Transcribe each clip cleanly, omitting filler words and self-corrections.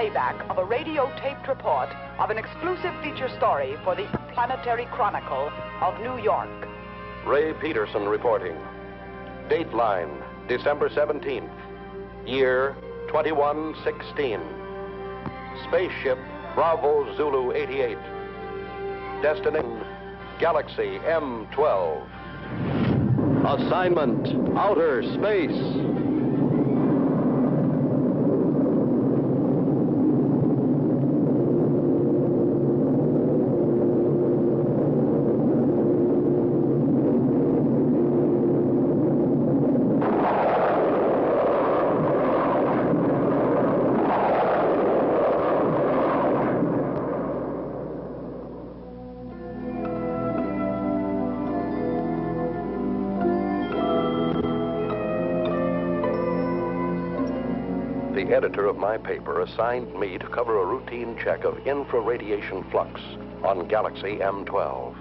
playback of a radio-taped report of an exclusive feature story for the Planetary Chronicle of New York. Ray Peterson reporting. Dateline, December 17th. Year 2116. Spaceship Bravo Zulu 88. Destination Galaxy M12. Assignment Outer Space. The editor of my paper assigned me to cover a routine check of infraradiation flux on Galaxy M12.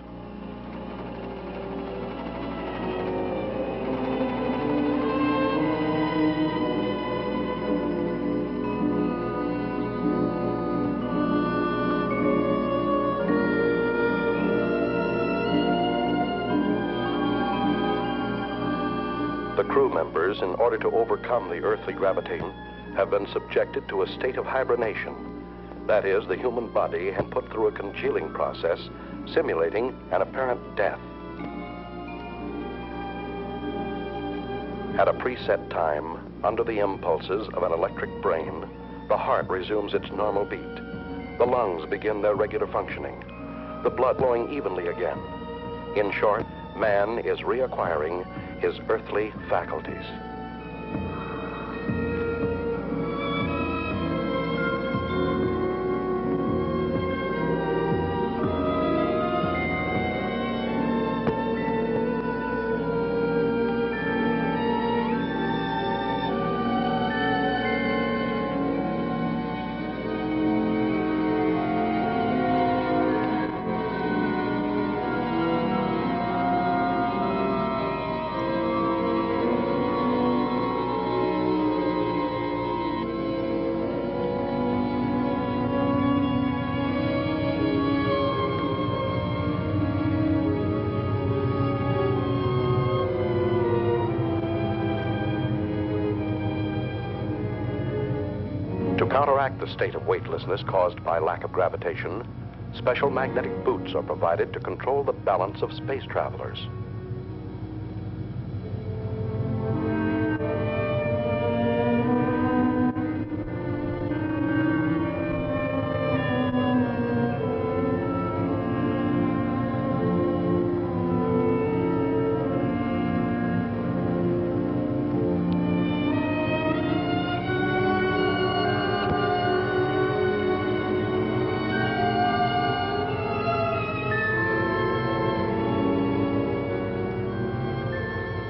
The crew members, in order to overcome the earthly gravitation, have been subjected to a state of hibernation. That is, the human body has put through a congealing process, simulating an apparent death. At a preset time, under the impulses of an electric brain, the heart resumes its normal beat. The lungs begin their regular functioning, the blood flowing evenly again. In short, man is reacquiring his earthly faculties. To counteract the state of weightlessness caused by lack of gravitation, special magnetic boots are provided to control the balance of space travelers.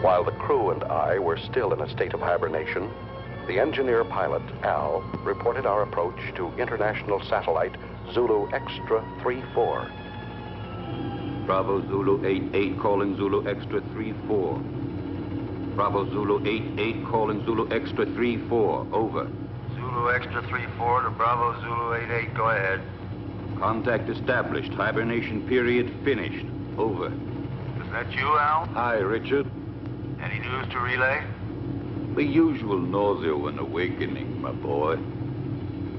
While the crew and I were still in a state of hibernation, the engineer pilot, Al, reported our approach to international satellite Zulu Extra 34. Bravo Zulu 88 calling Zulu Extra 34. Bravo Zulu 88 calling Zulu Extra 34. Over. Zulu Extra 34 to Bravo Zulu 88. Go ahead. Contact established. Hibernation period finished. Over. Is that you, Al? Hi, Richard. Any news to relay? The usual nausea when awakening, my boy.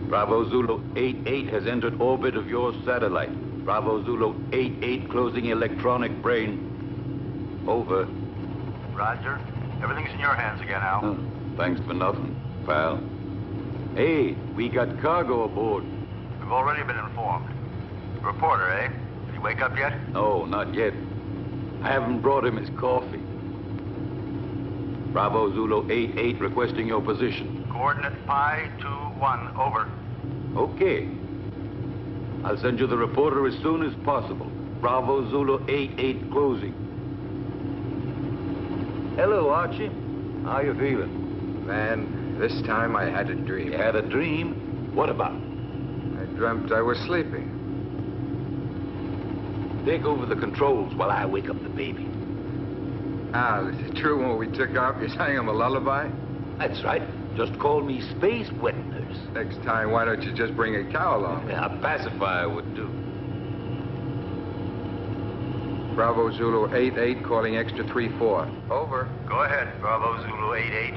Bravo Zulu 88 has entered orbit of your satellite. Bravo Zulu 88 closing electronic brain. Over. Roger. Everything's in your hands again, Al. Thanks for nothing, pal. Hey, we got cargo aboard. We've already been informed. Reporter, eh? Did he wake up yet? No, not yet. I haven't brought him his coffee. Bravo Zulu 88 requesting your position. Coordinate Pi 21. Over. Okay. I'll send you the reporter as soon as possible. Bravo Zulu 88 closing. Hello, Archie. How you feeling? Man, this time I had a dream. You had a dream? What about? I dreamt I was sleeping. Take over the controls while I wake up the baby. Al, is it true when we took off you sang him a lullaby? That's right. Just call me Space Wet Nurse. Next time, why don't you just bring a cow along? Yeah, a pacifier would do. Bravo Zulu 88 calling extra 34. Over. Go ahead, Bravo Zulu 88.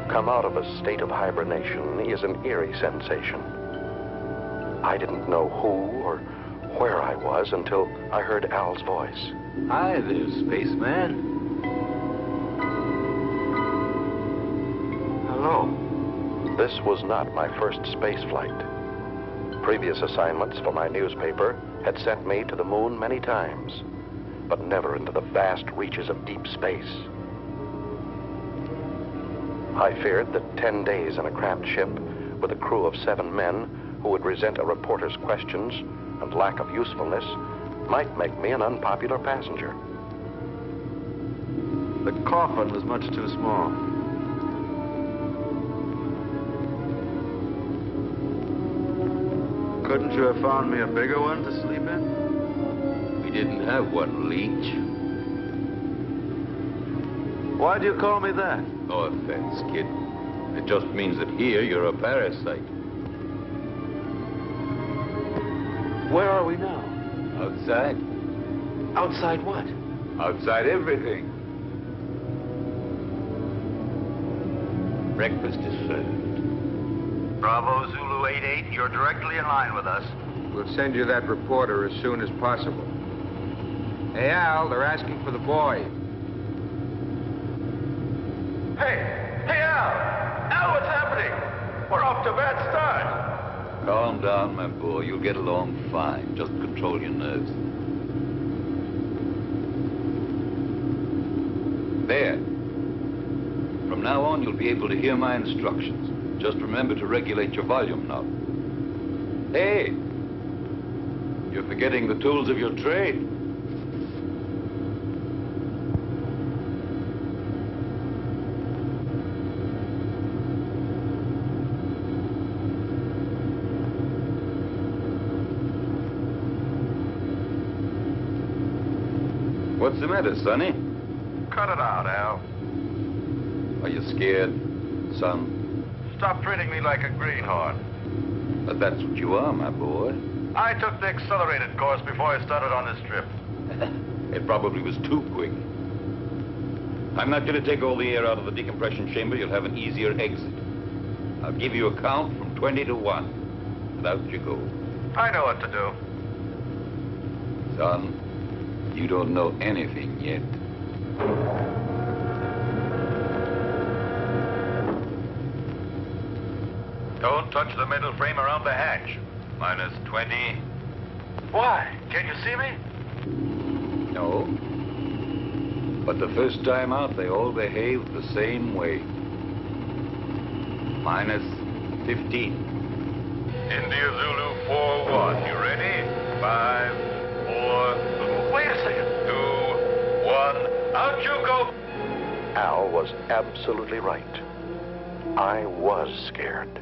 Come out of a state of hibernation is an eerie sensation. I didn't know who or where I was until I heard Al's voice. Hi there, spaceman. Hello. This was not my first space flight. Previous assignments for my newspaper had sent me to the moon many times, but never into the vast reaches of deep space. I feared that 10 days in a cramped ship with a crew of 7 men who would resent a reporter's questions and lack of usefulness might make me an unpopular passenger. The coffin was much too small. Couldn't you have found me a bigger one to sleep in? We didn't have one, Leech. Why do you call me that? No offense, kid. It just means that here you're a parasite. Where are we now? Outside. Outside what? Outside everything. Breakfast is served. Bravo Zulu 88, you're directly in line with us. We'll send you that reporter as soon as possible. Hey, Al, they're asking for the boy. Hey, Al! Al, what's happening? We're off to a bad start. Calm down, my boy. You'll get along fine. Just control your nerves. There. From now on, you'll be able to hear my instructions. Just remember to regulate your volume knob. Hey! You're forgetting the tools of your trade. What's the matter, Sonny? Cut it out, Al. Are you scared, son? Stop treating me like a greenhorn. But that's what you are, my boy. I took the accelerated course before I started on this trip. It probably was too quick. I'm not going to take all the air out of the decompression chamber. You'll have an easier exit. I'll give you a count from 20 to 1. And out you go. I know what to do. Son, you don't know anything yet. Don't touch the metal frame around the hatch. Minus 20. Why? Can't you see me? No. But the first time out, they all behaved the same way. Minus 15. India Zulu 4-1. You ready? 5, 4... Wait a second. 2, 1. Out you go. Al was absolutely right. I was scared.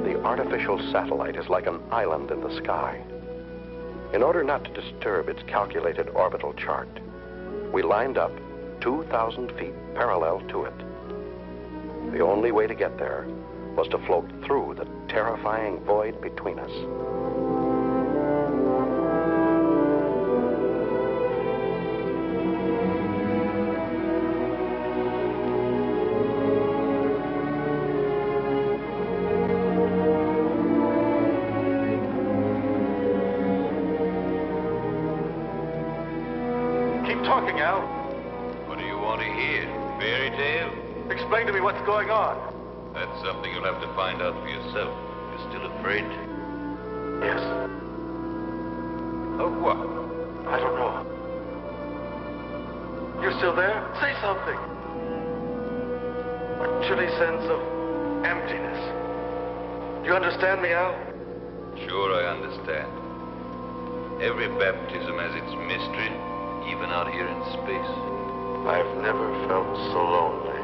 The artificial satellite is like an island in the sky. In order not to disturb its calculated orbital chart, we lined up 2,000 feet parallel to it. The only way to get there was to float through the terrifying void between us. talking, Al. What do you want to hear? Fairy tale? Explain to me what's going on. That's something you'll have to find out for yourself. You're still afraid? Yes. Of what? I don't know. You still there? Say something. A chilly sense of emptiness. Do you understand me, Al? Sure, I understand. Every baptism has its mystery, even out here in space. I've never felt so lonely.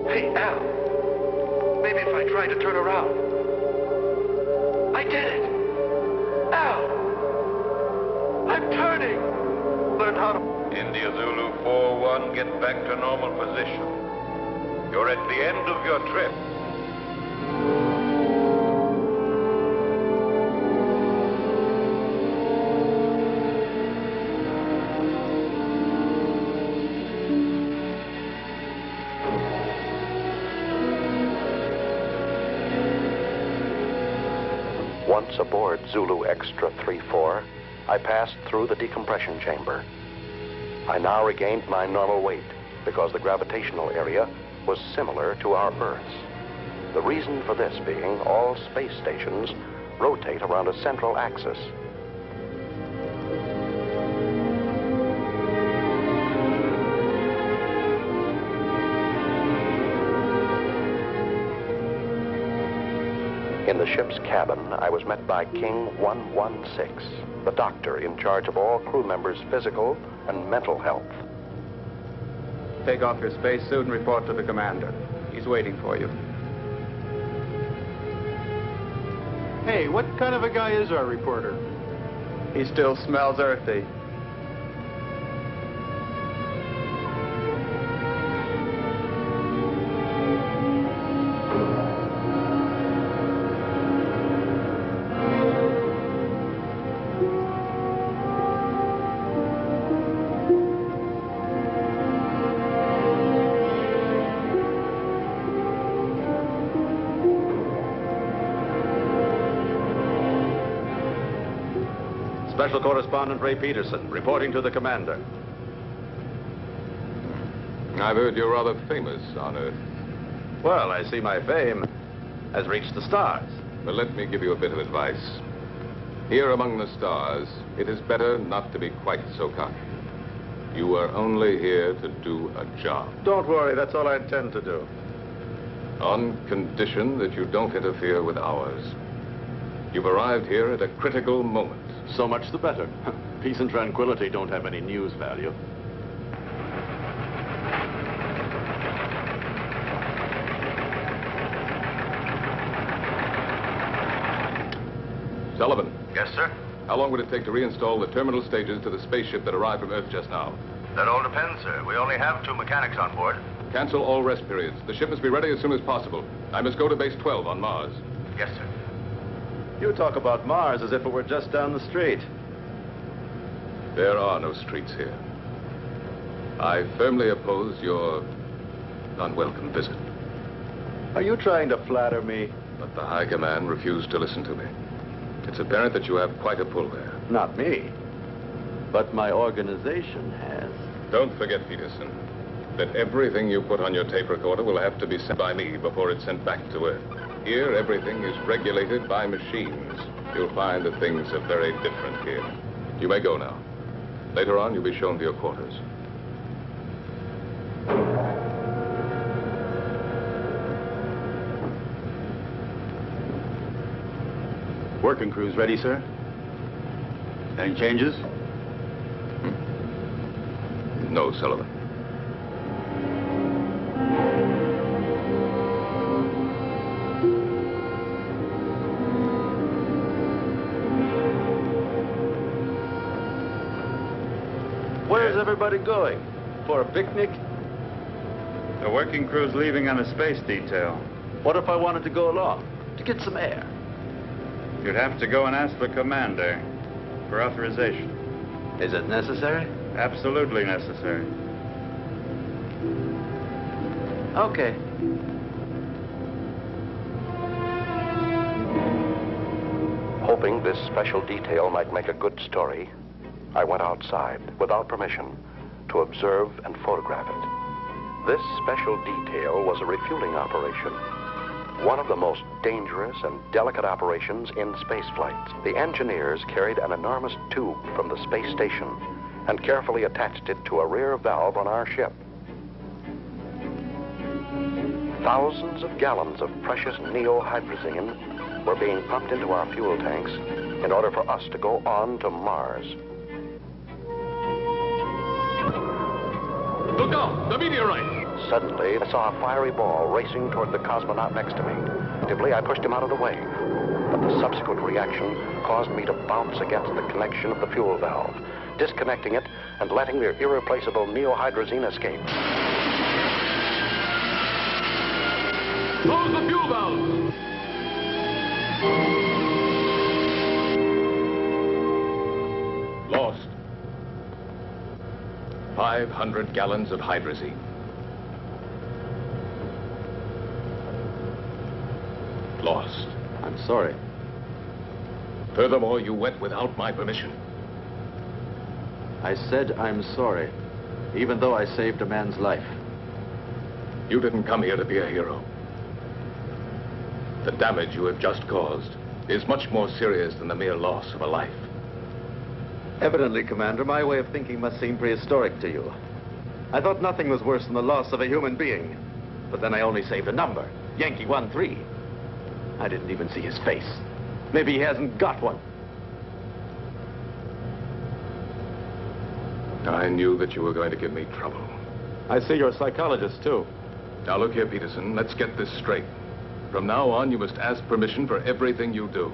Hey, Al. Maybe if I try to turn around. I did it. Al. I'm turning. Learn how to... India Zulu 4-1, get back to normal position. You're at the end of your trip. Once aboard Zulu Extra 3-4, I passed through the decompression chamber. I now regained my normal weight because the gravitational area was similar to our Earth's. The reason for this being all space stations rotate around a central axis. In the ship's cabin, I was met by King 116, the doctor in charge of all crew members' physical and mental health. Take off your spacesuit and report to the commander. He's waiting for you. Hey, what kind of a guy is our reporter? He still smells earthy. Special Correspondent Ray Peterson, reporting to the commander. I've heard you're rather famous on Earth. Well, I see my fame has reached the stars. But let me give you a bit of advice. Here among the stars, it is better not to be quite so cocky. You are only here to do a job. Don't worry, that's all I intend to do. On condition that you don't interfere with ours. You've arrived here at a critical moment. So much the better. Peace and tranquility don't have any news value. Sullivan. Yes, sir? How long would it take to reinstall the terminal stages to the spaceship that arrived from Earth just now? That all depends, sir. We only have 2 mechanics on board. Cancel all rest periods. The ship must be ready as soon as possible. I must go to base 12 on Mars. Yes, sir. You talk about Mars as if it were just down the street. There are no streets here. I firmly oppose your unwelcome visit. Are you trying to flatter me? But the High Command refused to listen to me. It's apparent that you have quite a pull there. Not me. But my organization has. Don't forget, Peterson, that everything you put on your tape recorder will have to be sent by me before it's sent back to Earth. Here, everything is regulated by machines. You'll find that things are very different here. You may go now. Later on, you'll be shown to your quarters. Working crew's ready, sir? Any changes? No, Sullivan. Where's everybody going? For a picnic? The working crew's leaving on a space detail. What if I wanted to go along? To get some air? You'd have to go and ask the commander for authorization. Is it necessary? Absolutely necessary. Hoping Hoping this special detail might make a good story, I went outside, without permission, to observe and photograph it. This special detail was a refueling operation, one of the most dangerous and delicate operations in space flight. The engineers carried an enormous tube from the space station and carefully attached it to a rear valve on our ship. Thousands of gallons of precious neohydrazine were being pumped into our fuel tanks in order for us to go on to Mars. Look out! The meteorite! Suddenly, I saw a fiery ball racing toward the cosmonaut next to me. Instinctively, I pushed him out of the way. But the subsequent reaction caused me to bounce against the connection of the fuel valve, disconnecting it and letting the irreplaceable neohydrazine escape. Close the fuel valve! Lost. 500 gallons of hydrazine. Lost. I'm sorry. Furthermore, you went without my permission. I said I'm sorry, even though I saved a man's life. You didn't come here to be a hero. The damage you have just caused is much more serious than the mere loss of a life. Evidently, Commander, my way of thinking must seem prehistoric to you. I thought nothing was worse than the loss of a human being. But then I only saved a number, Yankee 13. I didn't even see his face. Maybe he hasn't got one. I knew that you were going to give me trouble. I see you're a psychologist, too. Now look here, Peterson, let's get this straight. From now on, you must ask permission for everything you do.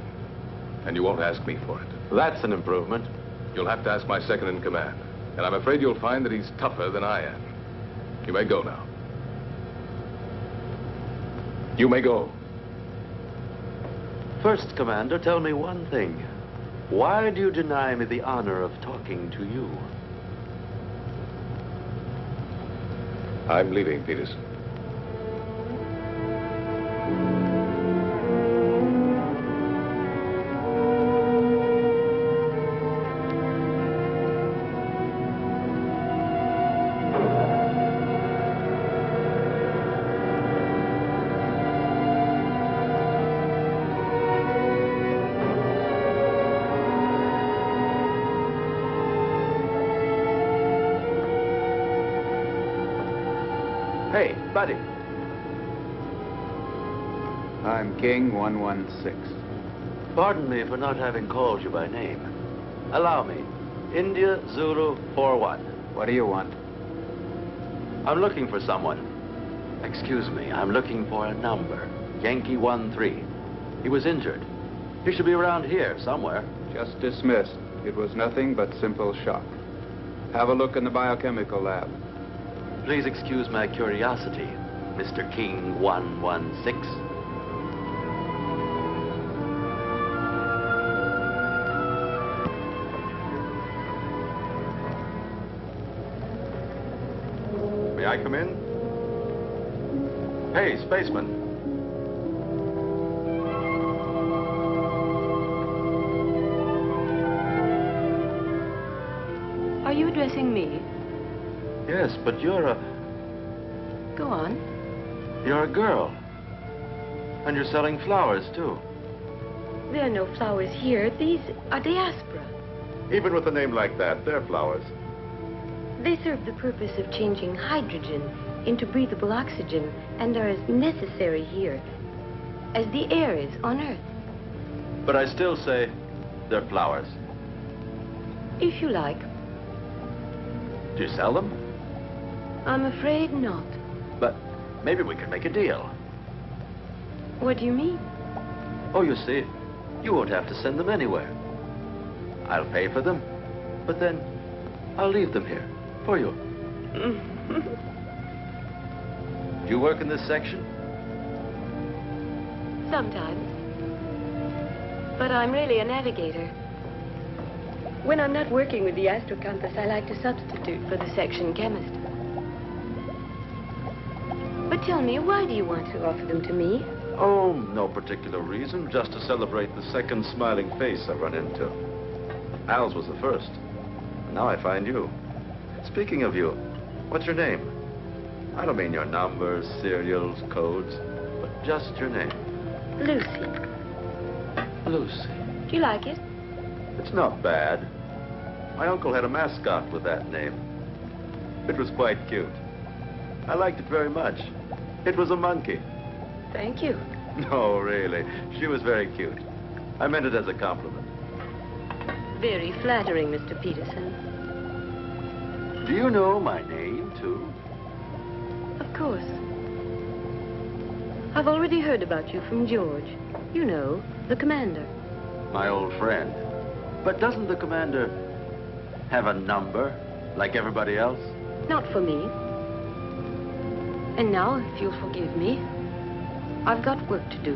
And you won't ask me for it. That's an improvement. You'll have to ask my second in command. And I'm afraid you'll find that he's tougher than I am. You may go now. You may go. First, Commander, tell me one thing. Why do you deny me the honor of talking to you? I'm leaving, Peterson. Hey, buddy. I'm King 116. Pardon me for not having called you by name. Allow me. India Zulu 41. What do you want? I'm looking for someone. Excuse me, I'm looking for a number. Yankee 13. He was injured. He should be around here somewhere. Just dismissed. It was nothing but simple shock. Have a look in the biochemical lab. Please excuse my curiosity, Mr. King 116. May I come in? Hey, spaceman. Are you addressing me? Yes, but you're a... Go on. You're a girl. And you're selling flowers, too. There are no flowers here. These are diaspora. Even with a name like that, they're flowers. They serve the purpose of changing hydrogen into breathable oxygen and are as necessary here as the air is on Earth. But I still say they're flowers. If you like. Do you sell them? I'm afraid not. But maybe we could make a deal. What do you mean? Oh, you see, you won't have to send them anywhere. I'll pay for them, but then I'll leave them here for you. Do you work in this section? Sometimes. But I'm really a navigator. When I'm not working with the astrocompass, I like to substitute for the section chemist. But tell me, why do you want to offer them to me? Oh, no particular reason. Just to celebrate the second smiling face I run into. Al's was the first. And now I find you. Speaking of you, what's your name? I don't mean your numbers, serials, codes, but just your name. Lucy. Lucy. Do you like it? It's not bad. My uncle had a mascot with that name. It was quite cute. I liked it very much. It was a monkey. Thank you. No, really. She was very cute. I meant it as a compliment. Very flattering, Mr. Peterson. Do you know my name, too? Of course. I've already heard about you from George. You know, the commander. My old friend. But doesn't the commander have a number, like everybody else? Not for me. And now, if you'll forgive me, I've got work to do.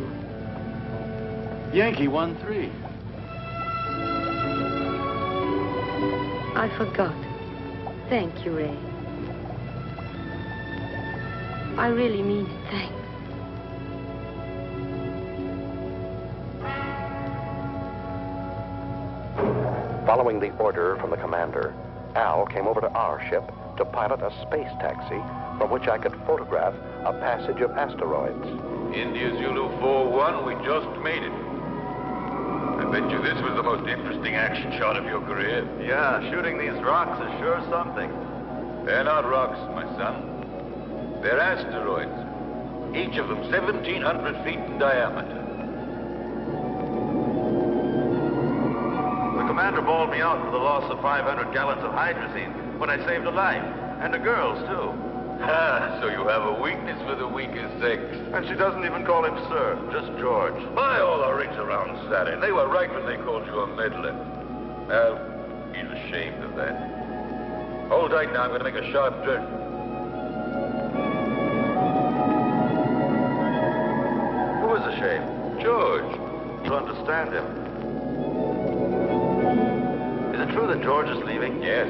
Yankee 1-3. I forgot. Thank you, Ray. I really mean it. Thanks. Following the order from the commander, Al came over to our ship to pilot a space taxi from which I could photograph a passage of asteroids. India Zulu 4-1, we just made it. I bet you this was the most interesting action shot of your career. Yeah, shooting these rocks is sure something. They're not rocks, my son. They're asteroids. Each of them 1,700 feet in diameter. The commander bawled me out for the loss of 500 gallons of hydrazine when I saved a life. And a girl's, too. Ah, so you have a weakness for the weaker sex. And she doesn't even call him sir, just George. My, all the rings around Saturn. They were right when they called you a meddler. Well, he's ashamed of that. Hold tight now, I'm going to make a sharp turn. Who is ashamed? George. To understand him. Is it true that George is leaving? Yes.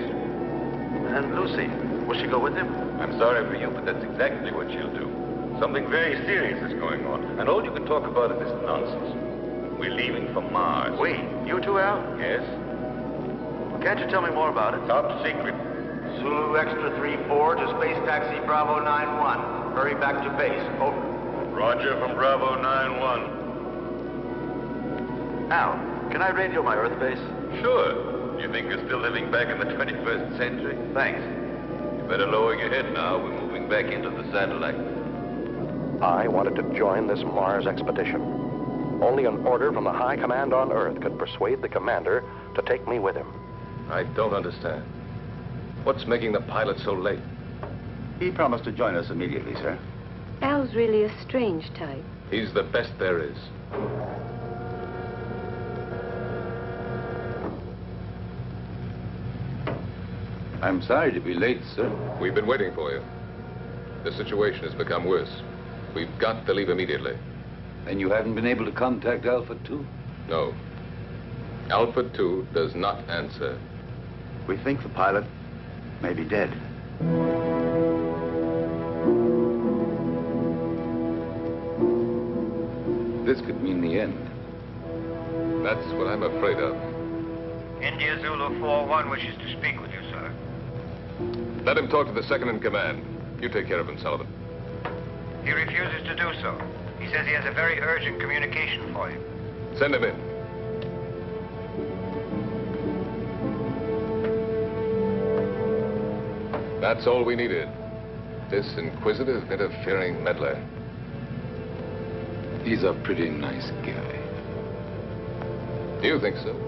And Lucy, will she go with him? I'm sorry for you, but that's exactly what she'll do. Something very serious is going on, and all you can talk about is this nonsense. We're leaving for Mars. We? You too, Al? Yes? Can't you tell me more about it? Top secret. Zulu Extra 3-4 to Space Taxi Bravo 9-1. Hurry back to base. Over. Roger from Bravo 9-1. Al, can I radio my Earth base? Sure. You think you're still living back in the 21st century? Thanks. You better lower your head now. We're moving back into the satellite. I wanted to join this Mars expedition. Only an order from the High Command on Earth could persuade the commander to take me with him. I don't understand. What's making the pilot so late? He promised to join us immediately, sir. Al's really a strange type. He's the best there is. I'm sorry to be late, sir. We've been waiting for you. The situation has become worse. We've got to leave immediately. And you haven't been able to contact Alpha 2? No. Alpha 2 does not answer. We think the pilot may be dead. This could mean the end. That's what I'm afraid of. India Zulu 4-1 wishes to speak with you, sir. Let him talk to the second in command. You take care of him, Sullivan. He refuses to do so. He says he has a very urgent communication for you. Send him in. That's all we needed. This inquisitive, interfering meddler. He's a pretty nice guy. You think so?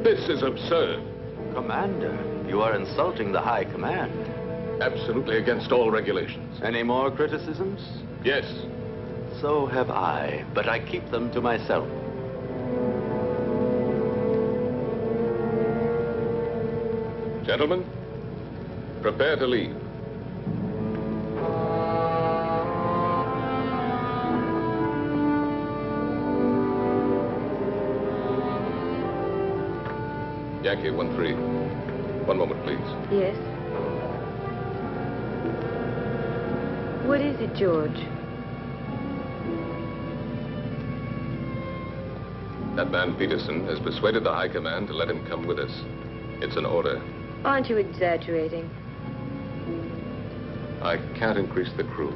This is absurd. Commander, you are insulting the High Command. Absolutely against all regulations. Any more criticisms? Yes. So have I, but I keep them to myself. Gentlemen, prepare to leave. Yankee 1-3. One moment, please. Yes? What is it, George? That man Peterson has persuaded the High Command to let him come with us. It's an order. Aren't you exaggerating? I can't increase the crew.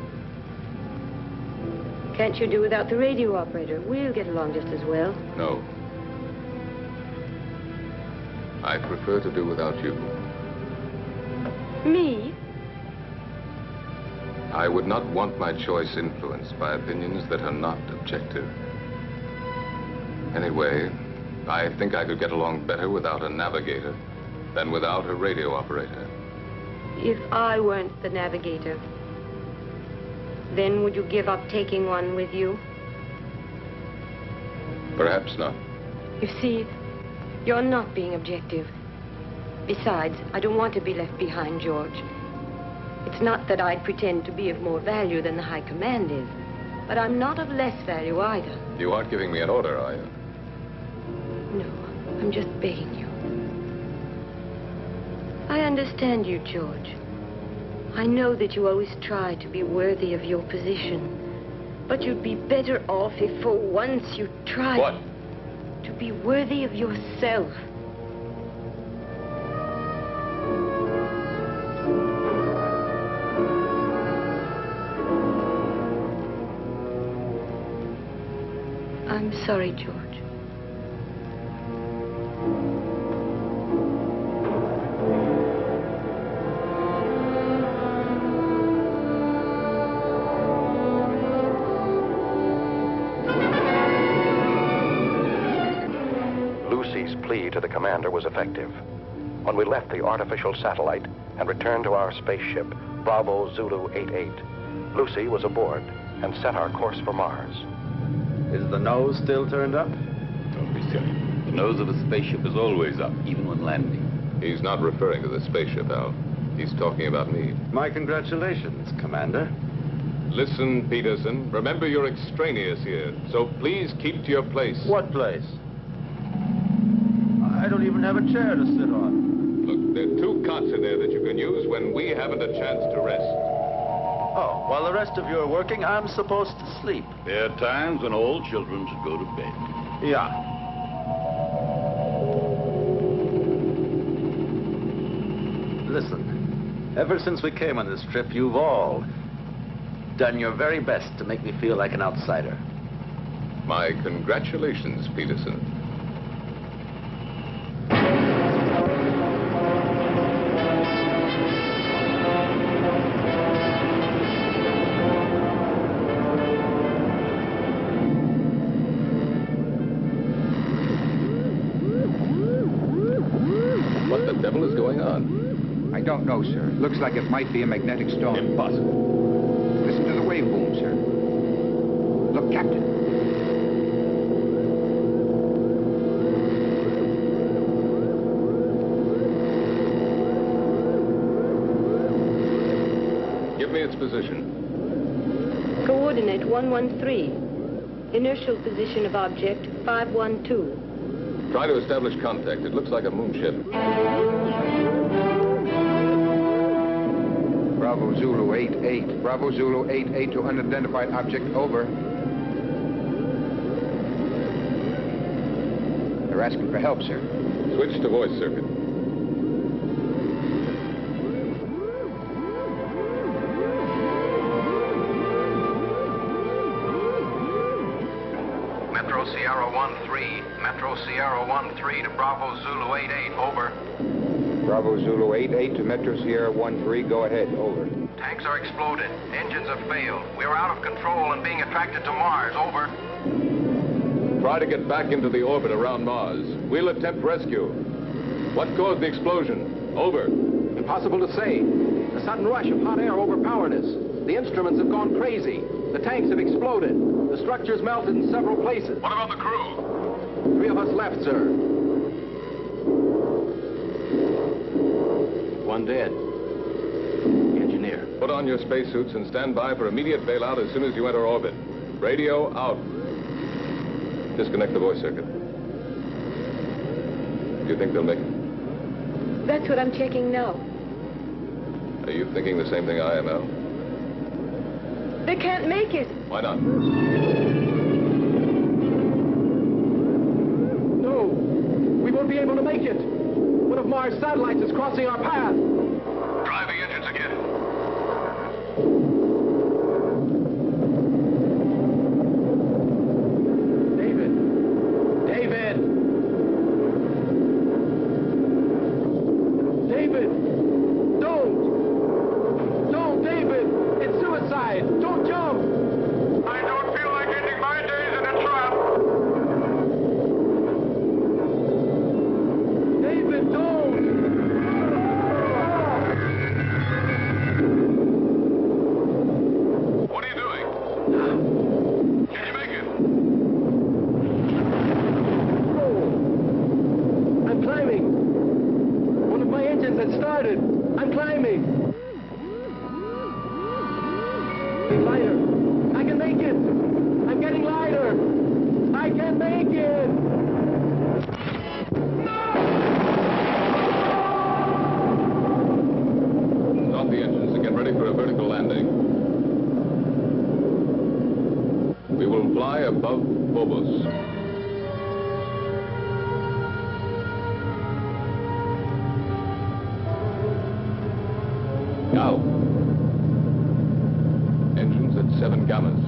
Can't you do without the radio operator? We'll get along just as well. No. I prefer to do without you. Me? I would not want my choice influenced by opinions that are not objective. Anyway, I think I could get along better without a navigator than without a radio operator. If I weren't the navigator, then would you give up taking one with you? Perhaps not. You see, you're not being objective. Besides, I don't want to be left behind, George. It's not that I'd pretend to be of more value than the High Command is, but I'm not of less value either. You aren't giving me an order, are you? No, I'm just begging you. I understand you, George. I know that you always try to be worthy of your position, but you'd be better off if for once you tried... What? To be worthy of yourself. I'm sorry, George. Lucy's plea to the commander was effective. When we left the artificial satellite and returned to our spaceship, Bravo Zulu 88, Lucy was aboard and set our course for Mars. Is the nose still turned up? Don't be silly. The nose of a spaceship is always up, even when landing. He's not referring to the spaceship, Al. He's talking about me. My congratulations, Commander. Listen, Peterson. Remember you're extraneous here, so please keep to your place. What place? I don't even have a chair to sit on. Look, there are 2 cots in there that you can use when we haven't a chance to rest. Oh, while the rest of you are working, I'm supposed to sleep. There are times when all children should go to bed. Yeah. Listen, ever since we came on this trip, you've all done your very best to make me feel like an outsider. My congratulations, Peterson. What the devil is going on? I don't know, sir. Looks like it might be a magnetic storm. Impossible. Listen to the wave boom, sir. Look, Captain. Give me its position. Coordinate 113. Inertial position of object 512. Try to establish contact. It looks like a moonship. Bravo Zulu 88. Bravo Zulu 88 to unidentified object, over. They're asking for help, sir. Switch to voice circuit. Metro Sierra 1-3. Metro Sierra 1-3 to Bravo Zulu 88, over. Bravo Zulu 88 to Metro Sierra 13, go ahead, over. Tanks are exploded. Engines have failed. We are out of control and being attracted to Mars, over. Try to get back into the orbit around Mars. We'll attempt rescue. What caused the explosion? Over. Impossible to say. A sudden rush of hot air overpowered us. The instruments have gone crazy. The tanks have exploded. The structure's melted in several places. What about the crew? 3 of us left, sir. 1 dead. The engineer. Put on your spacesuits and stand by for immediate bailout as soon as you enter orbit. Radio out. Disconnect the voice circuit. Do you think they'll make it? That's what I'm checking now. Are you thinking the same thing I am, Al? They can't make it. Why not? No, we won't be able to make it. One of Mars' satellites is crossing our path. Try the engines again. David! David! David! Don't, David! It's suicide! Don't jump! I don't feel like ending my days in a trap. David, don't! What are you doing? Can you make it? Oh, I'm climbing. One of my engines had started. I'm climbing. Getting lighter. I can make it. I'm getting lighter. I can make it. Start the engines and get ready for a vertical landing. We will fly above Phobos. Now. Engines at 7 gammas.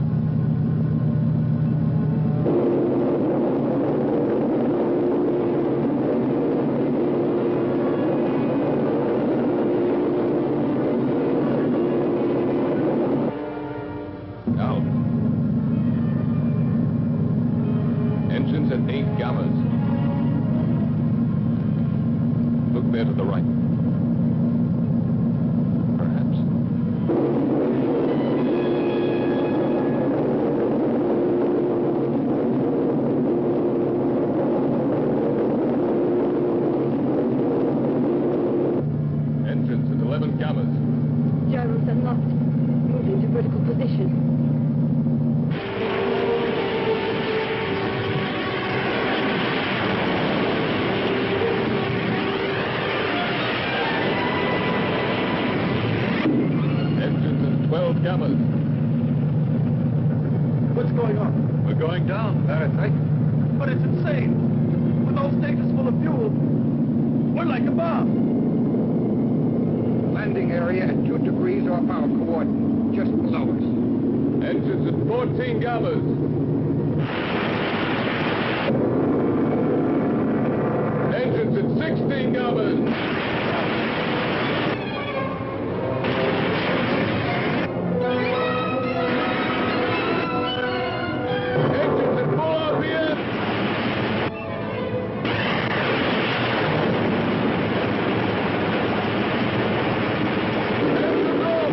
Now. Engines at 8 gammas. Look there to the right. Perhaps. Engines at 11 gammas. Gyros unlocked. Move into vertical position. Engines at 12 gammas. What's going on? We're going down, Fahrenheit. But it's insane. With those stages full of fuel, we're like a bomb. Landing area at 2 degrees off our coordinate, just below us. Engines at 14 gammas. Engines at 16 gammas. Engines at full RPM. Engines off.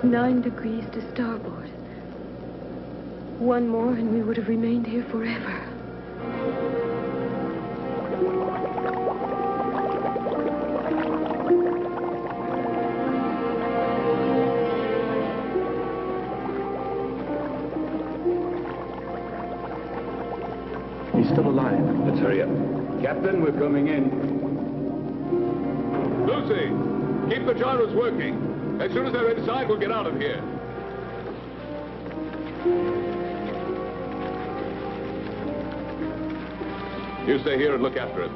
Nine degrees to starboard. One more and we would have remained here forever. He's still alive. Let's hurry up. Captain, we're coming in. Lucy, keep the gyros working. As soon as they're inside, we'll get out of here. You stay here and look after him.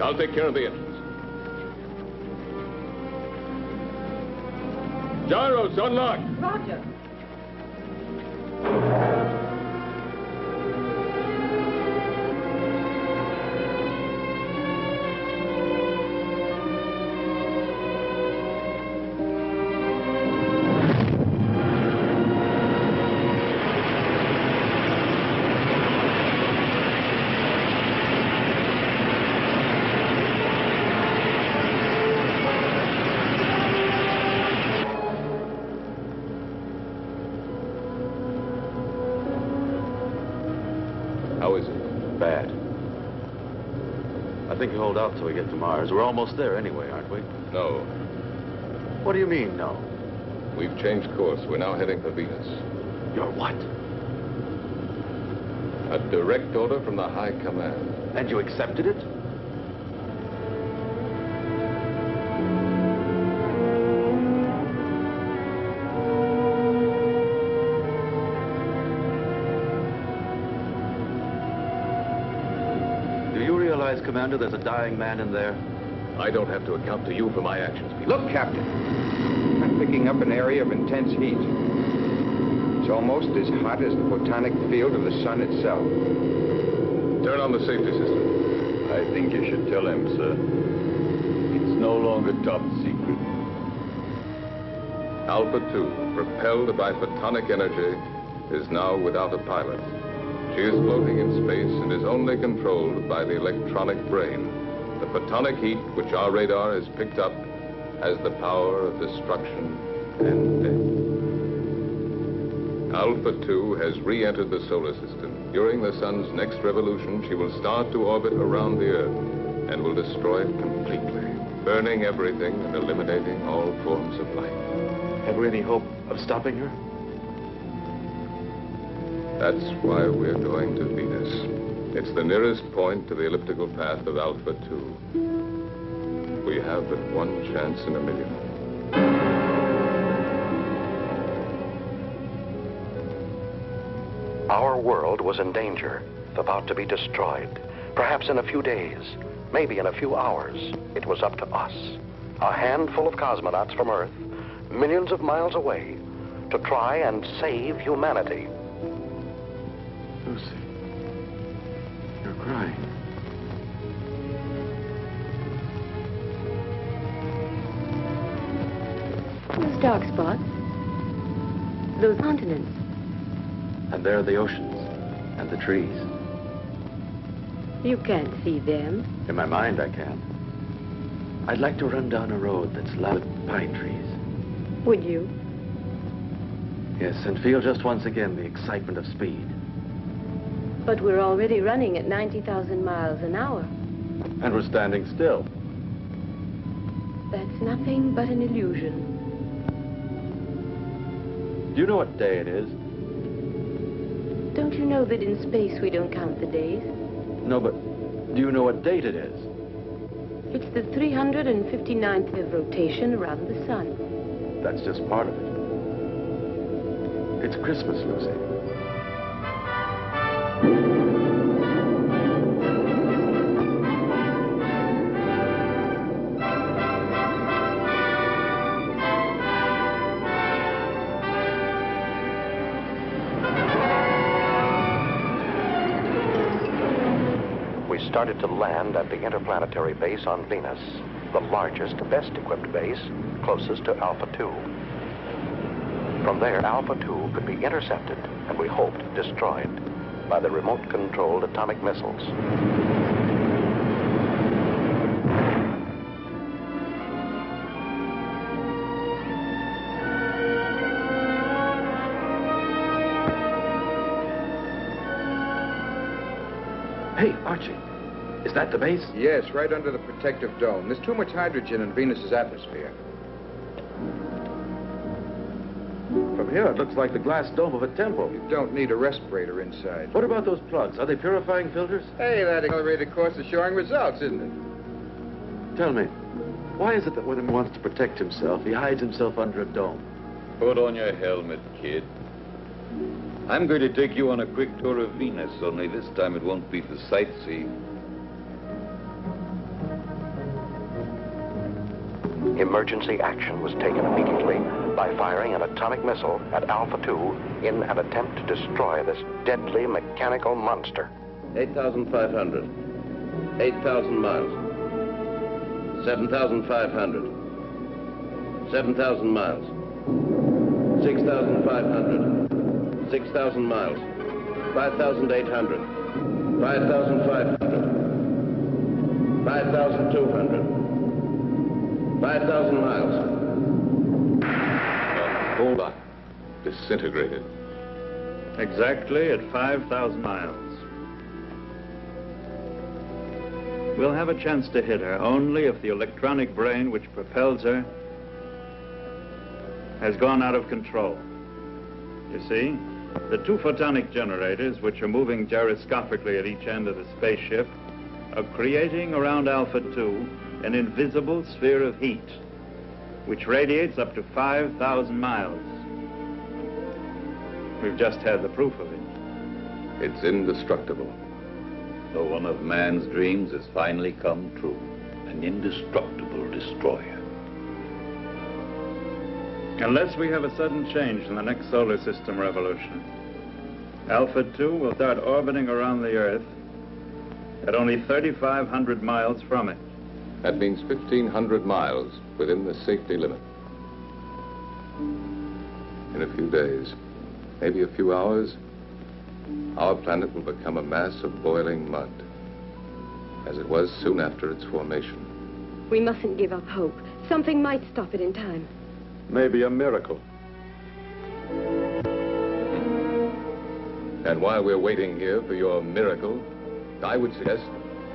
I'll take care of the engines. Gyros, unlocked. Roger. I think you hold out till we get to Mars. We're almost there anyway, aren't we? No. What do you mean, no? We've changed course. We're now heading for Venus. You're what? A direct order from the High Command. And you accepted it? Commander, there's a dying man in there. I don't have to account to you for my actions, Peter. Look, Captain. I'm picking up an area of intense heat. It's almost as hot as the photonic field of the sun itself. Turn on the safety system. I think you should tell him, sir. It's no longer top secret. Alpha 2, propelled by photonic energy, is now without a pilot. She is floating in space and is only controlled by the electronic brain. The photonic heat, which our radar has picked up, has the power of destruction and death. Alpha 2 has re-entered the solar system. During the sun's next revolution, she will start to orbit around the Earth and will destroy it completely, burning everything and eliminating all forms of life. Have we any hope of stopping her? That's why we're going to Venus. It's the nearest point to the elliptical path of Alpha 2. We have but one chance in a million. Our world was in danger, about to be destroyed. Perhaps in a few days, maybe in a few hours. It was up to us, a handful of cosmonauts from Earth, millions of miles away, to try and save humanity. Lucy, you're crying. Those dark spots. Those continents. And there are the oceans and the trees. You can't see them. In my mind, I can. I'd like to run down a road that's lined with pine trees. Would you? Yes, and feel just once again the excitement of speed. But we're already running at 90,000 miles an hour. And we're standing still. That's nothing but an illusion. Do you know what day it is? Don't you know that in space we don't count the days? No, but do you know what date it is? It's the 359th of rotation around the sun. That's just part of it. It's Christmas, Lucy. Started to land at the interplanetary base on Venus, the largest, best-equipped base, closest to Alpha 2. From there, Alpha 2 could be intercepted, and we hoped destroyed, by the remote-controlled atomic missiles. Hey, Archie. Is that the base? Yes, right under the protective dome. There's too much hydrogen in Venus's atmosphere. From here, it looks like the glass dome of a temple. You don't need a respirator inside. What about those plugs? Are they purifying filters? Hey, that accelerated course is showing results, isn't it? Tell me, why is it that when he wants to protect himself, he hides himself under a dome? Put on your helmet, kid. I'm going to take you on a quick tour of Venus, only this time it won't be for sightseeing. Emergency action was taken immediately by firing an atomic missile at Alpha 2 in an attempt to destroy this deadly mechanical monster. 8,500. 8,000 miles. 7,500. 7,000 miles. 6,500. 6,000 miles. 5,800. 5,500. 5,200. 5,000 miles. Hold on. Disintegrated. Exactly at 5,000 miles. We'll have a chance to hit her only if the electronic brain which propels her has gone out of control. You see, the two photonic generators, which are moving gyroscopically at each end of the spaceship, are creating around Alpha 2 an invisible sphere of heat, which radiates up to 5,000 miles. We've just had the proof of it. It's indestructible. So one of man's dreams has finally come true. An indestructible destroyer. Unless we have a sudden change in the next solar system revolution, Alpha 2 will start orbiting around the Earth at only 3,500 miles from it. That means 1,500 miles within the safety limit. In a few days, maybe a few hours, our planet will become a mass of boiling mud, as it was soon after its formation. We mustn't give up hope. Something might stop it in time. Maybe a miracle. And while we're waiting here for your miracle, I would suggest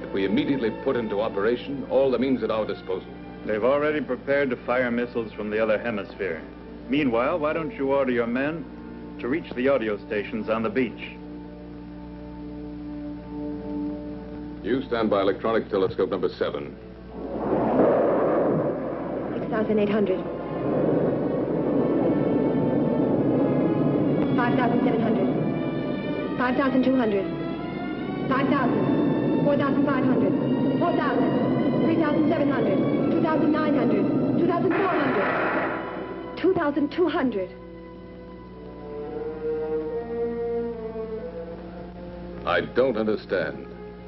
that we immediately put into operation all the means at our disposal. They've already prepared to fire missiles from the other hemisphere. Meanwhile, why don't you order your men to reach the audio stations on the beach? You stand by electronic telescope number 7. 6,800. 5,700. 5,200. 5,000. 4,500. 4,000. 3,700. 2,900. 2,400. 2,200. I don't understand.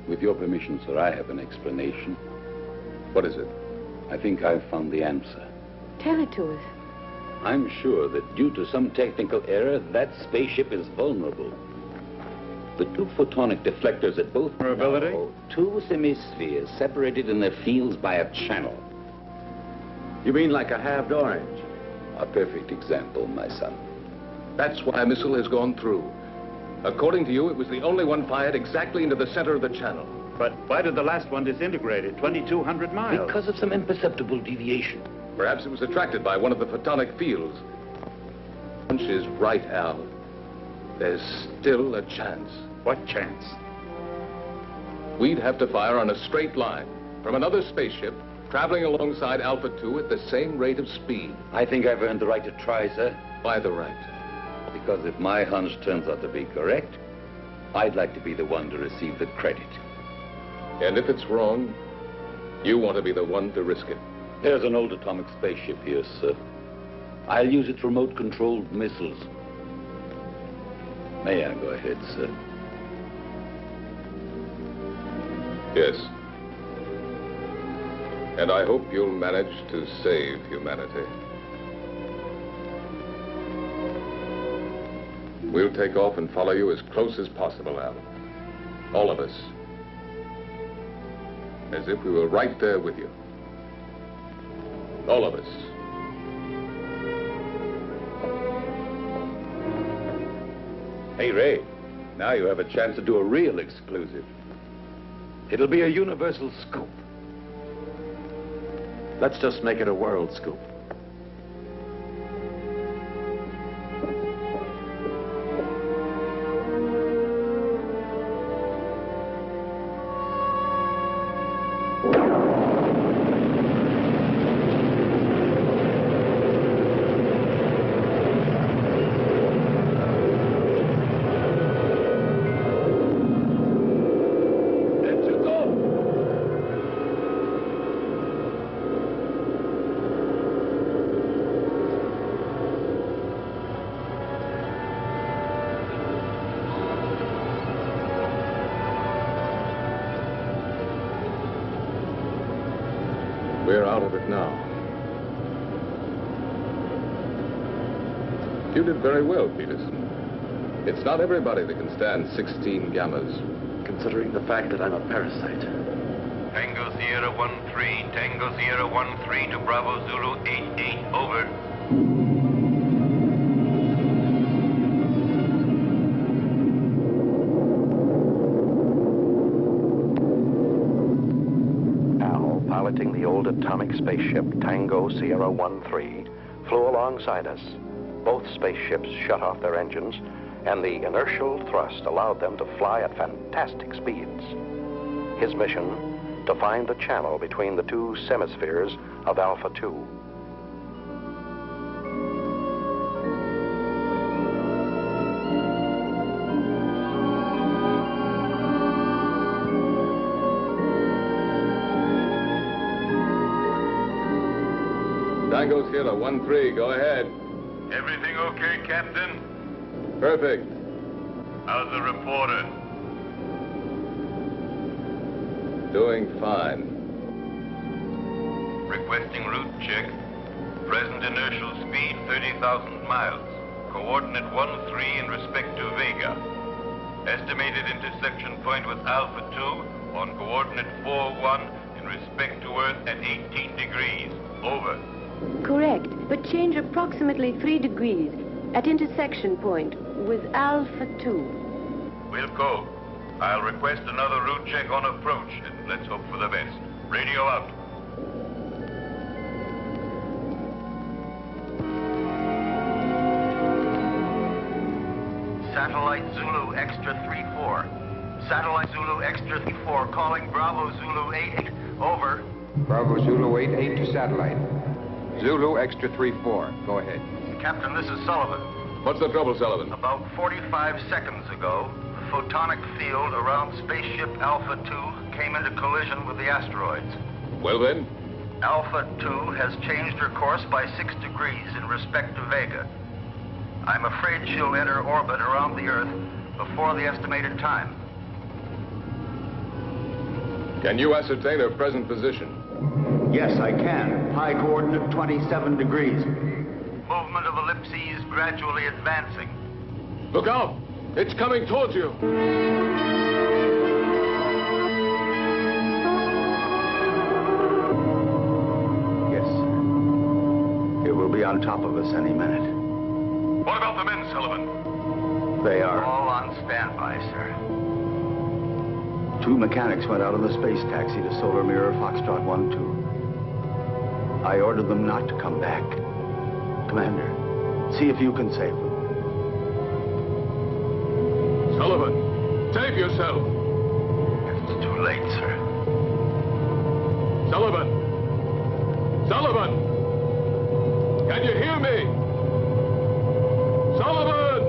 With your permission, sir, I have an explanation. What is it? I think I've found the answer. Tell it to us. I'm sure that due to some technical error, that spaceship is vulnerable. The two photonic deflectors at both... Vulnerability? No, two semispheres separated in their fields by a channel. You mean like a halved orange? A perfect example, my son. That's why a missile has gone through. According to you, it was the only one fired exactly into the center of the channel. But why did the last one disintegrate at 2,200 miles? Because of some imperceptible deviation. Perhaps it was attracted by one of the photonic fields. Hunch is right, Al. There's still a chance. What chance? We'd have to fire on a straight line from another spaceship traveling alongside Alpha 2 at the same rate of speed. I think I've earned the right to try, sir. Why the right? Because if my hunch turns out to be correct, I'd like to be the one to receive the credit. And if it's wrong, you want to be the one to risk it. There's an old atomic spaceship here, sir. I'll use its remote-controlled missiles. May I go ahead, sir? Yes. And I hope you'll manage to save humanity. We'll take off and follow you as close as possible, Al. All of us. As if we were right there with you. All of us. Hey, Ray, now you have a chance to do a real exclusive. It'll be a universal scoop. Let's just make it a world scoop. We're out of it now. You did very well, Peterson. It's not everybody that can stand 16 gammas. Considering the fact that I'm a parasite. Tango Sierra 1-3, Tango Sierra 1-3 to Bravo Zulu 8-8, over. piloting the old atomic spaceship Tango Sierra 1-3, flew alongside us. Both spaceships shut off their engines, and the inertial thrust allowed them to fly at fantastic speeds. His mission, to find the channel between the two semispheres of Alpha 2. Tango Sierra 1-3, go ahead. Everything okay, Captain? Perfect. How's the reporter? Doing fine. Requesting route check. Present inertial speed 30,000 miles. Coordinate 1-3 in respect to Vega. Estimated intersection point with Alpha 2 on coordinate 4-1 in respect to Earth at 18 degrees. Over. Correct, but change approximately 3 degrees at intersection point with Alpha 2. Wilco, I'll request another route check on approach, and let's hope for the best. Radio out. Satellite Zulu Extra 3-4. Satellite Zulu Extra 3-4 calling Bravo Zulu 88. Over. Bravo Zulu 88 to satellite. Zulu Extra 3-4. Go ahead. Captain, this is Sullivan. What's the trouble, Sullivan? About 45 seconds ago, the photonic field around spaceship Alpha 2 came into collision with the asteroids. Well then? Alpha 2 has changed her course by 6 degrees in respect to Vega. I'm afraid she'll enter orbit around the Earth before the estimated time. Can you ascertain her present position? Yes, I can. High coordinate 27 degrees. Movement of ellipses gradually advancing. Look out! It's coming towards you! Yes. It will be on top of us any minute. What about the men, Sullivan? They are. All on standby, sir. 2 mechanics went out on the space taxi to Solar Mirror Foxtrot 1-2. I ordered them not to come back. Commander, see if you can save them. Sullivan, save yourself! It's too late, sir. Sullivan! Sullivan! Can you hear me? Sullivan!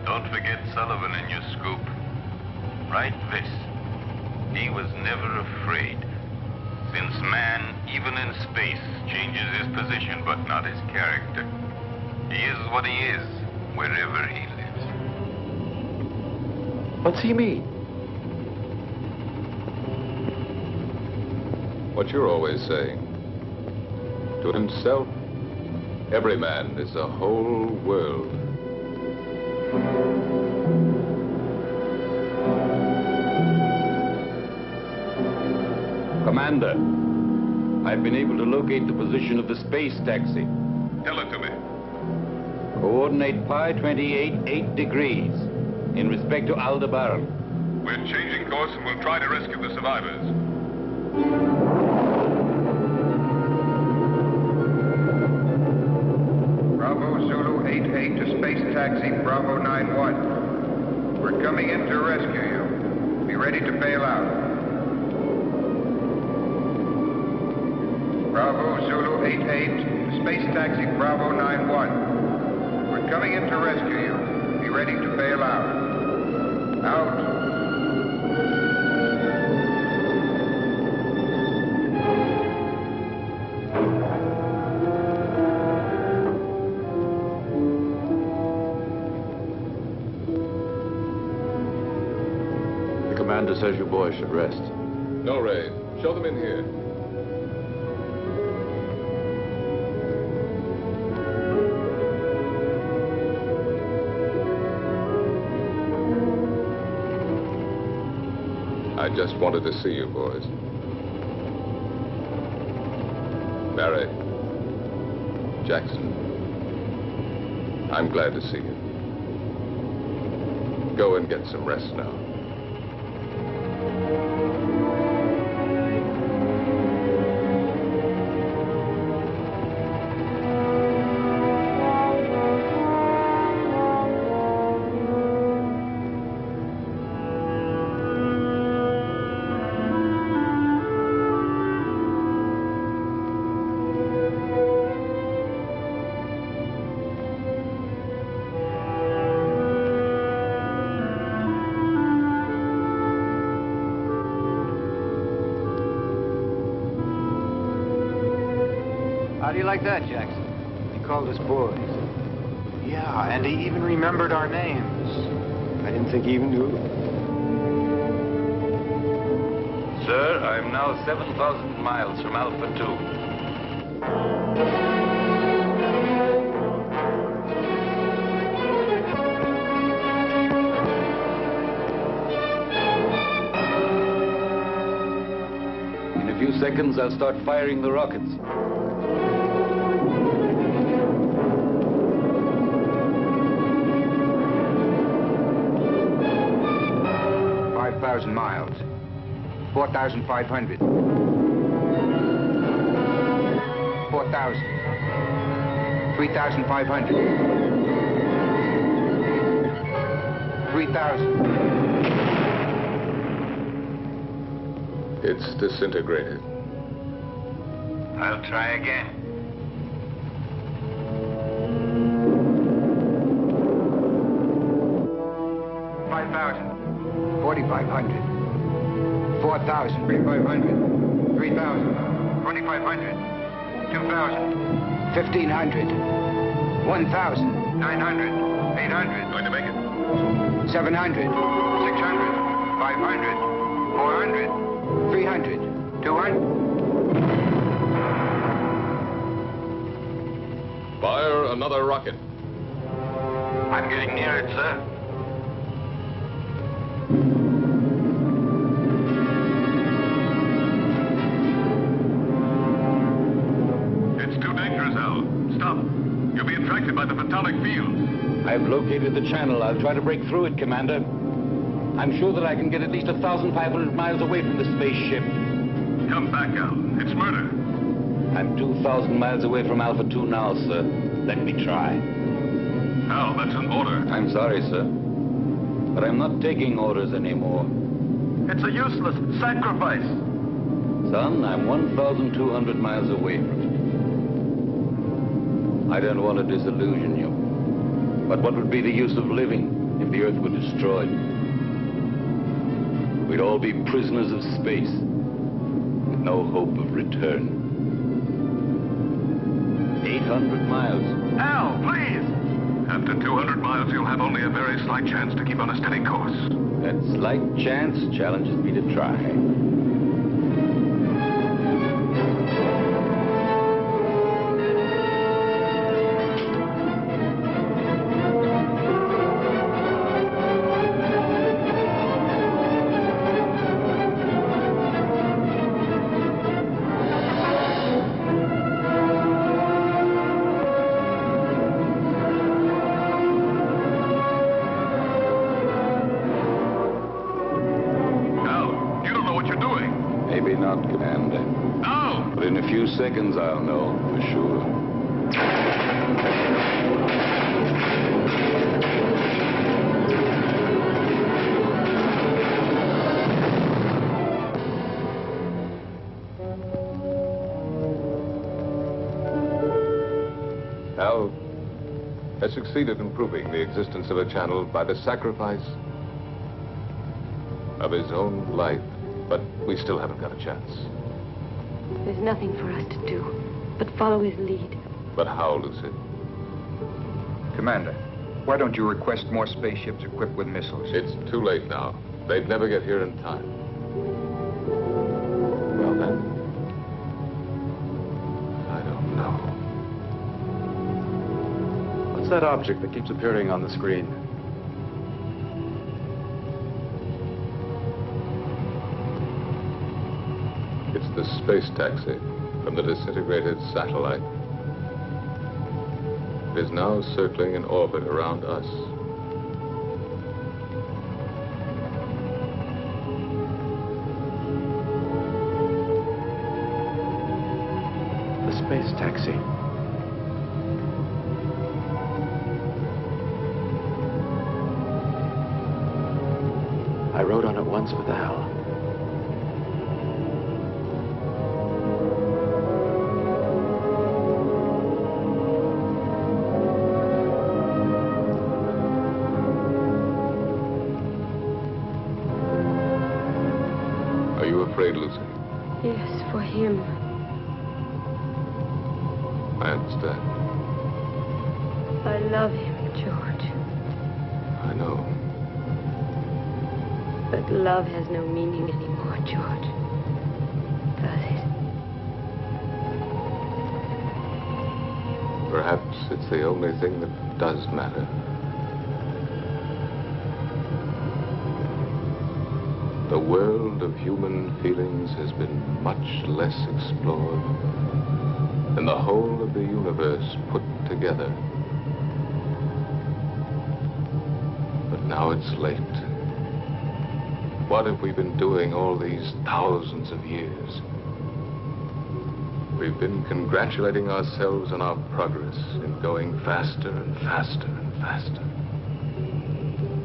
Don't forget Sullivan in your scoop. Write this. He was never afraid. Since man, even in space, changes his position but not his character. He is what he is, wherever he lives. What's he mean? What you're always saying. To himself, every man is a whole world. Commander, I've been able to locate the position of the space taxi. Tell it to me. Coordinate pi 28, 8 degrees in respect to Aldebaran. We're changing course and we'll try to rescue the survivors. Bravo Zulu 88 to space taxi Bravo 91. We're coming in to rescue you. Be ready to bail out. Bravo Zulu 88, space taxi Bravo 91. We're coming in to rescue you. Be ready to bail out. Out. The commander says you boys should rest. No, Ray. Show them in here. I just wanted to see you, boys. Barry, Jackson, I'm glad to see you. Go and get some rest now. How do you like that, Jackson? He called us boys. Yeah, and he even remembered our names. I didn't think he even knew. Sir, I'm now 7,000 miles from Alpha 2. In a few seconds, I'll start firing the rockets. 5,000 miles. 4,500. 4,000. 3,500. 3,000. It's disintegrated. I'll try again. 4,500. 4,000. 3,500. 3,000. 2,500. 2,000. 1,500. 1,000. 900. 800. Going to make it. 700. 600. 500. 400. 300. 200. Fire another rocket. I'm getting near it, sir. You'll be attracted by the photonic field. I've located the channel. I'll try to break through it, Commander. I'm sure that I can get at least 1,500 miles away from the spaceship. Come back, Al. It's murder. I'm 2,000 miles away from Alpha 2 now, sir. Let me try. Al, that's an order. I'm sorry, sir. But I'm not taking orders anymore. It's a useless sacrifice. Son, I'm 1,200 miles away from it. I don't want to disillusion you. But what would be the use of living if the Earth were destroyed? We'd all be prisoners of space, with no hope of return. 800 miles. Al, please! After 200 miles, you'll have only a very slight chance to keep on a steady course. That slight chance challenges me to try. Seconds, I'll know for sure. Al has succeeded in proving the existence of a channel by the sacrifice of his own life, but we still haven't got a chance. There's nothing for us to do but follow his lead. But how, Lucy? Commander, why don't you request more spaceships equipped with missiles? It's too late now. They'd never get here in time. Well, then, I don't know. What's that object that keeps appearing on the screen? the space taxi from the disintegrated satellite. It is now circling in orbit around us. The space taxi. I rode on it once with Al. Are you afraid, Lucy? Yes, for him. I understand. I love him, George. I know. But love has no meaning anymore, George. Does it? Perhaps it's the only thing that does matter. The world of human feelings has been much less explored than the whole of the universe put together. But now it's late. What have we been doing all these thousands of years? We've been congratulating ourselves on our progress in going faster and faster and faster.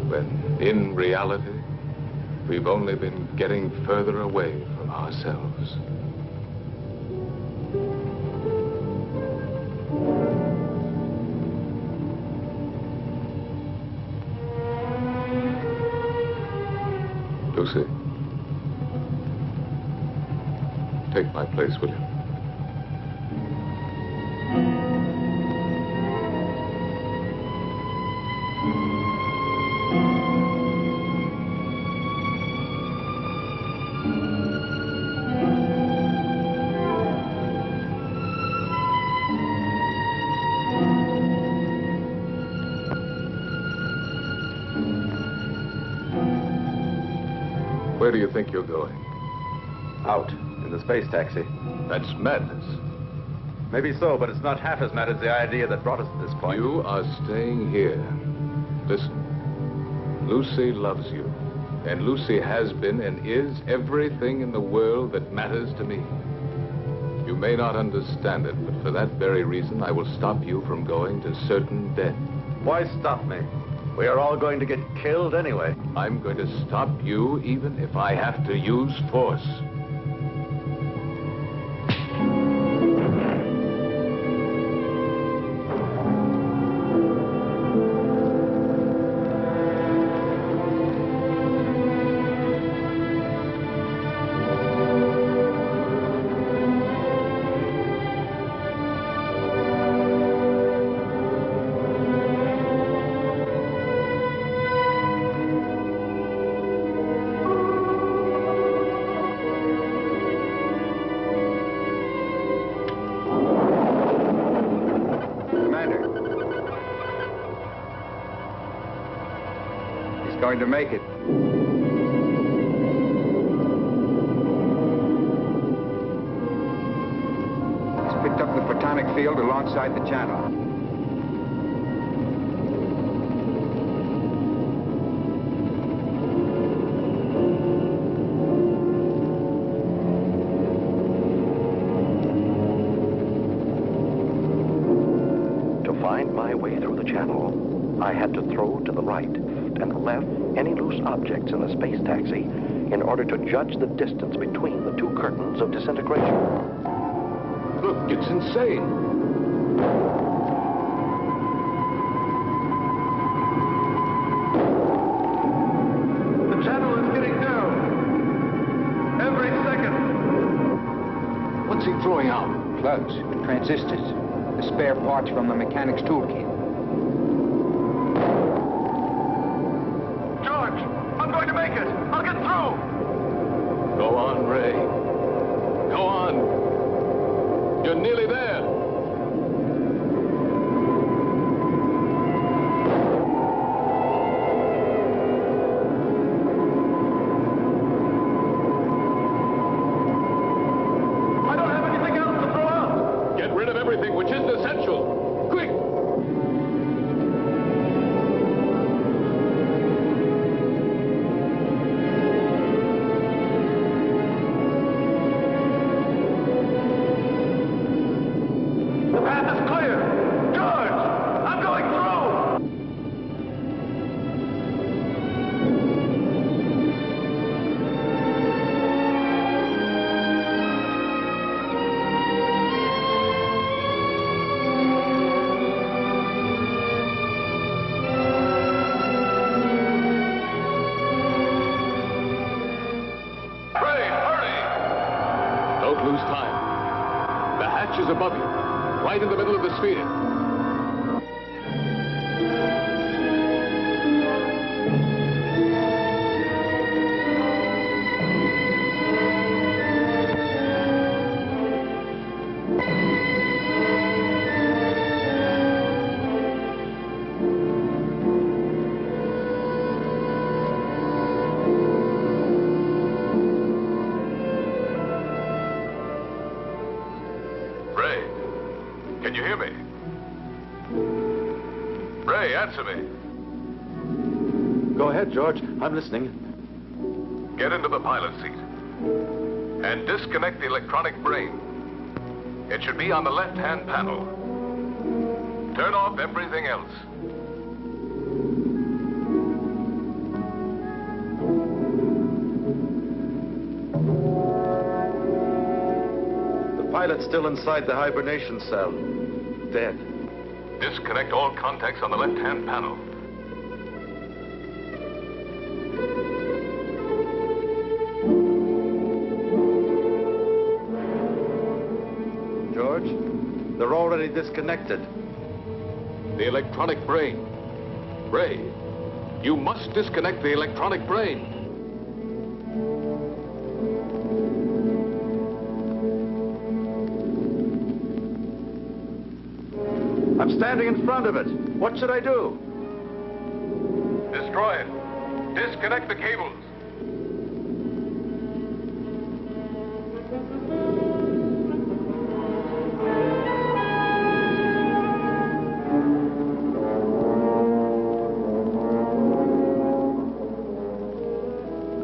When, in reality, we've only been getting further away from ourselves. Lucy, take my place, will you? Where do you think you're going? Out, in the space taxi. That's madness. Maybe so, but it's not half as mad as the idea that brought us to this point. You are staying here. Listen, Lucy loves you. And Lucy has been and is everything in the world that matters to me. You may not understand it, but for that very reason, I will stop you from going to certain death. Why stop me? We are all going to get killed anyway. I'm going to stop you even if I have to use force. Going to make it. He's picked up the photonic field alongside the channel. To find my way through the channel, I had to throw to the right and left any loose objects in the space taxi in order to judge the distance between the two curtains of disintegration. Look, it's insane. The channel is getting down. Every second. What's he throwing out? Plugs and transistors. The spare parts from the mechanic's toolkit. I'm going to make it. I'll get through. Go on, Ray. Go on. You're nearly there. is above you, right in the middle of the sphere. Can you hear me? Ray, answer me. Go ahead, George. I'm listening. Get into the pilot seat and disconnect the electronic brain. It should be on the left-hand panel. Turn off everything else. The pilot's still inside the hibernation cell. Dead. Disconnect all contacts on the left-hand panel. George, they're already disconnected. The electronic brain. Ray, you must disconnect the electronic brain. I'm standing in front of it. What should I do? Destroy it. Disconnect the cables.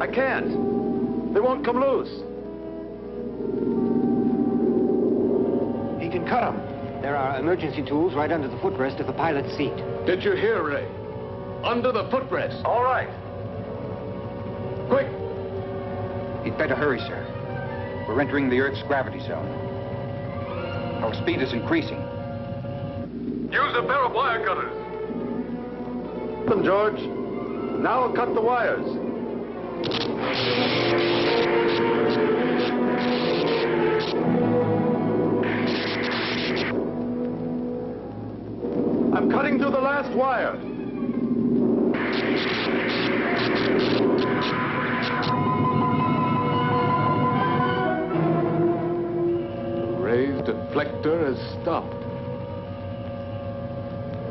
I can't. They won't come loose. He can cut them. There are emergency tools right under the footrest of the pilot's seat. Did you hear, Ray? Under the footrest. All right. Quick! You'd better hurry, sir. We're entering the Earth's gravity zone. Our speed is increasing. Use a pair of wire cutters. Them, George. Now I'll cut the wires. I'm cutting through the last wire. Ray's deflector has stopped.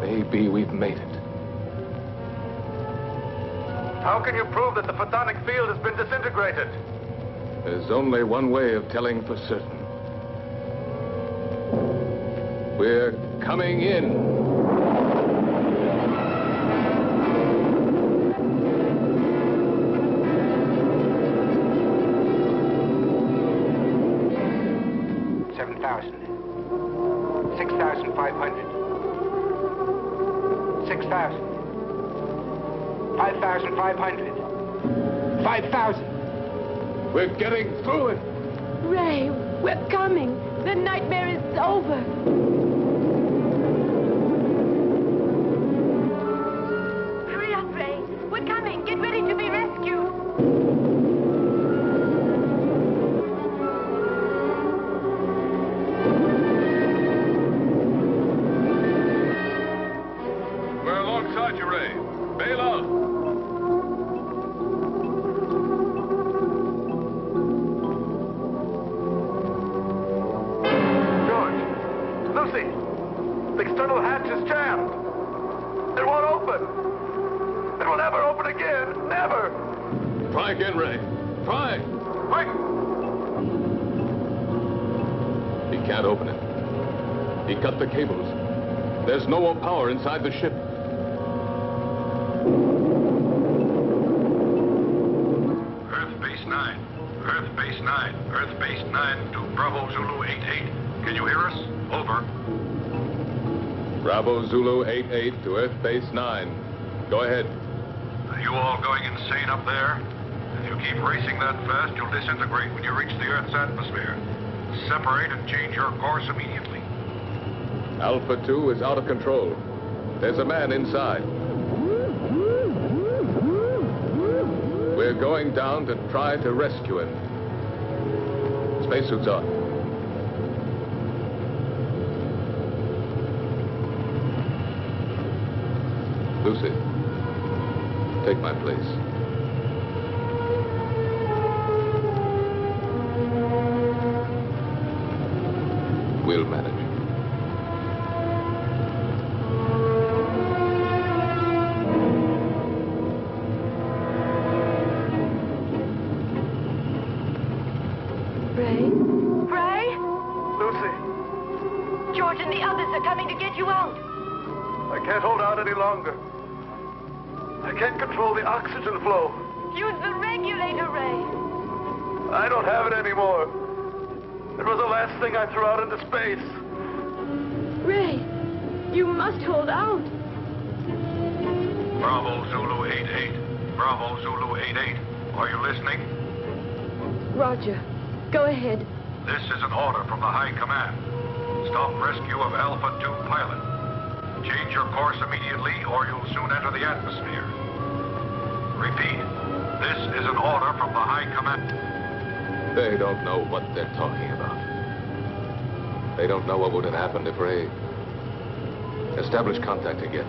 Maybe we've made it. How can you prove that the photonic field has been disintegrated? There's only one way of telling for certain. We're coming in. We're getting through it. Ray, we're coming. The nightmare is over. Hurry up, Ray. We're coming. Get ready to be rescued. We're alongside you, Ray. Bail out. The external hatch is jammed. It won't open. It will never open again. Never. Try again, Ray. Try. Quick. He can't open it. He cut the cables. There's no more power inside the ship. Earth Base 9. Earth Base 9. Earth Base 9 to Bravo Zulu 88. Can you hear us? Over. Bravo Zulu 88 to Earth Base 9. Go ahead. Are you all going insane up there? If you keep racing that fast, you'll disintegrate when you reach the Earth's atmosphere. Separate and change your course immediately. Alpha 2 is out of control. There's a man inside. We're going down to try to rescue him. Spacesuits on. Lucy, take my place. We'll manage. Ray? Ray? Lucy, George and the others are coming to get you out. I can't hold out any longer. I can't control the oxygen flow. Use the regulator, Ray. I don't have it anymore. It was the last thing I threw out into space. Ray, you must hold out. Bravo Zulu 88. Bravo Zulu 88. Are you listening? Roger. Go ahead. This is an order from the High Command. Stop rescue of Alpha 2 pilot. Change your course immediately or you'll soon enter the atmosphere. Repeat. This is an order from the High Command. They don't know what they're talking about. They don't know what would have happened if Ray... Establish contact again.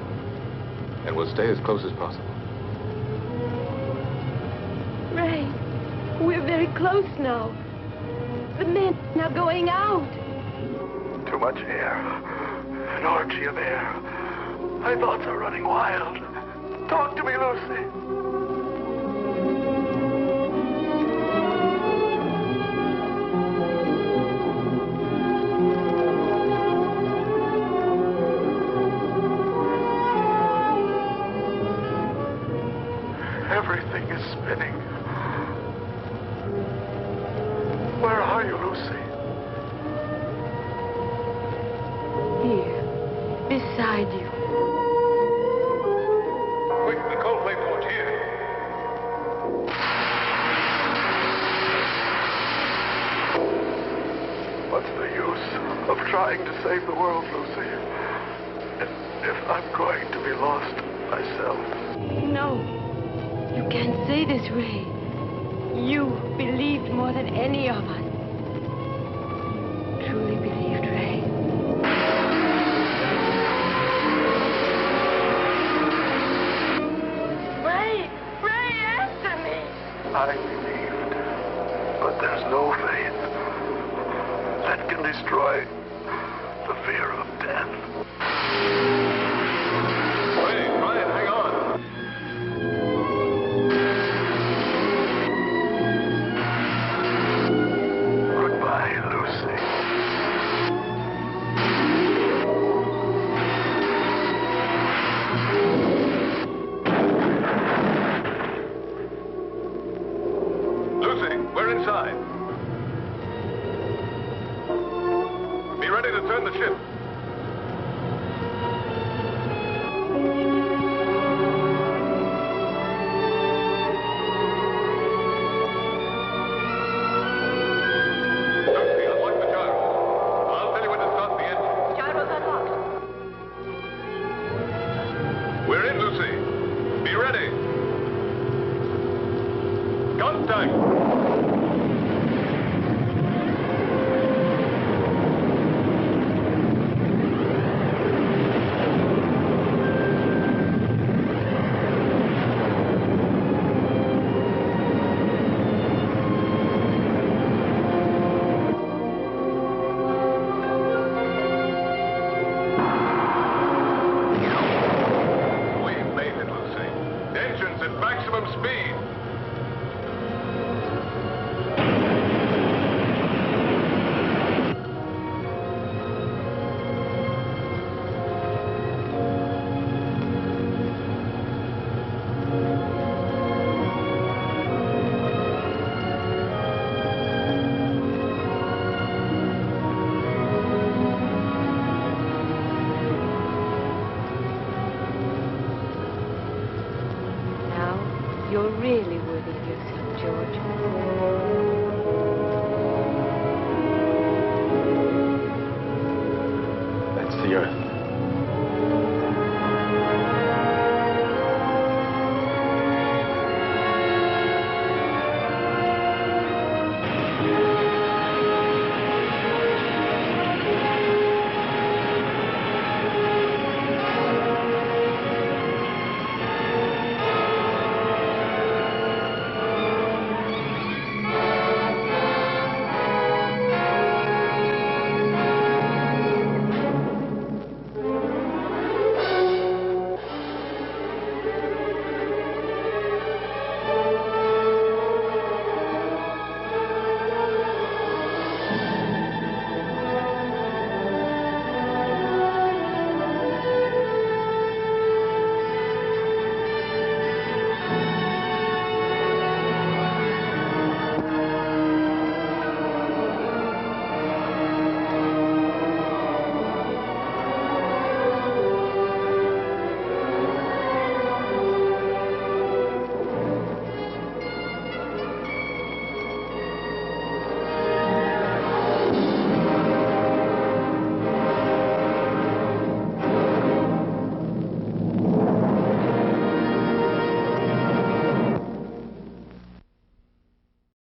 And we'll stay as close as possible. Ray, we're very close now. The men are going out. Too much air. An orgy of air. My thoughts are running wild. Talk to me, Lucy. Everything is spinning. Where are you, Lucy? Here, beside you. Quick, the coldplate port here. What's the use of trying to save the world, Lucy? If I'm going to be lost myself. No, you can't say this, Ray. You believed more than any of us. You truly believed, Ray. Ray, answer me. I believed, but there's no faith that can destroy the fear of death. Ray, Brian, hang on. Goodbye, Lucy. Lucy, we're inside. Be ready to turn the ship. Lucy, unlock the gyro. I'll tell you when to start the engine. Gyro's unlocked. We're in, Lucy. Be ready. Contact. We've made it, Lucy. Engines at maximum speed. Now, you're really worthy of yourself, George. That's the Earth.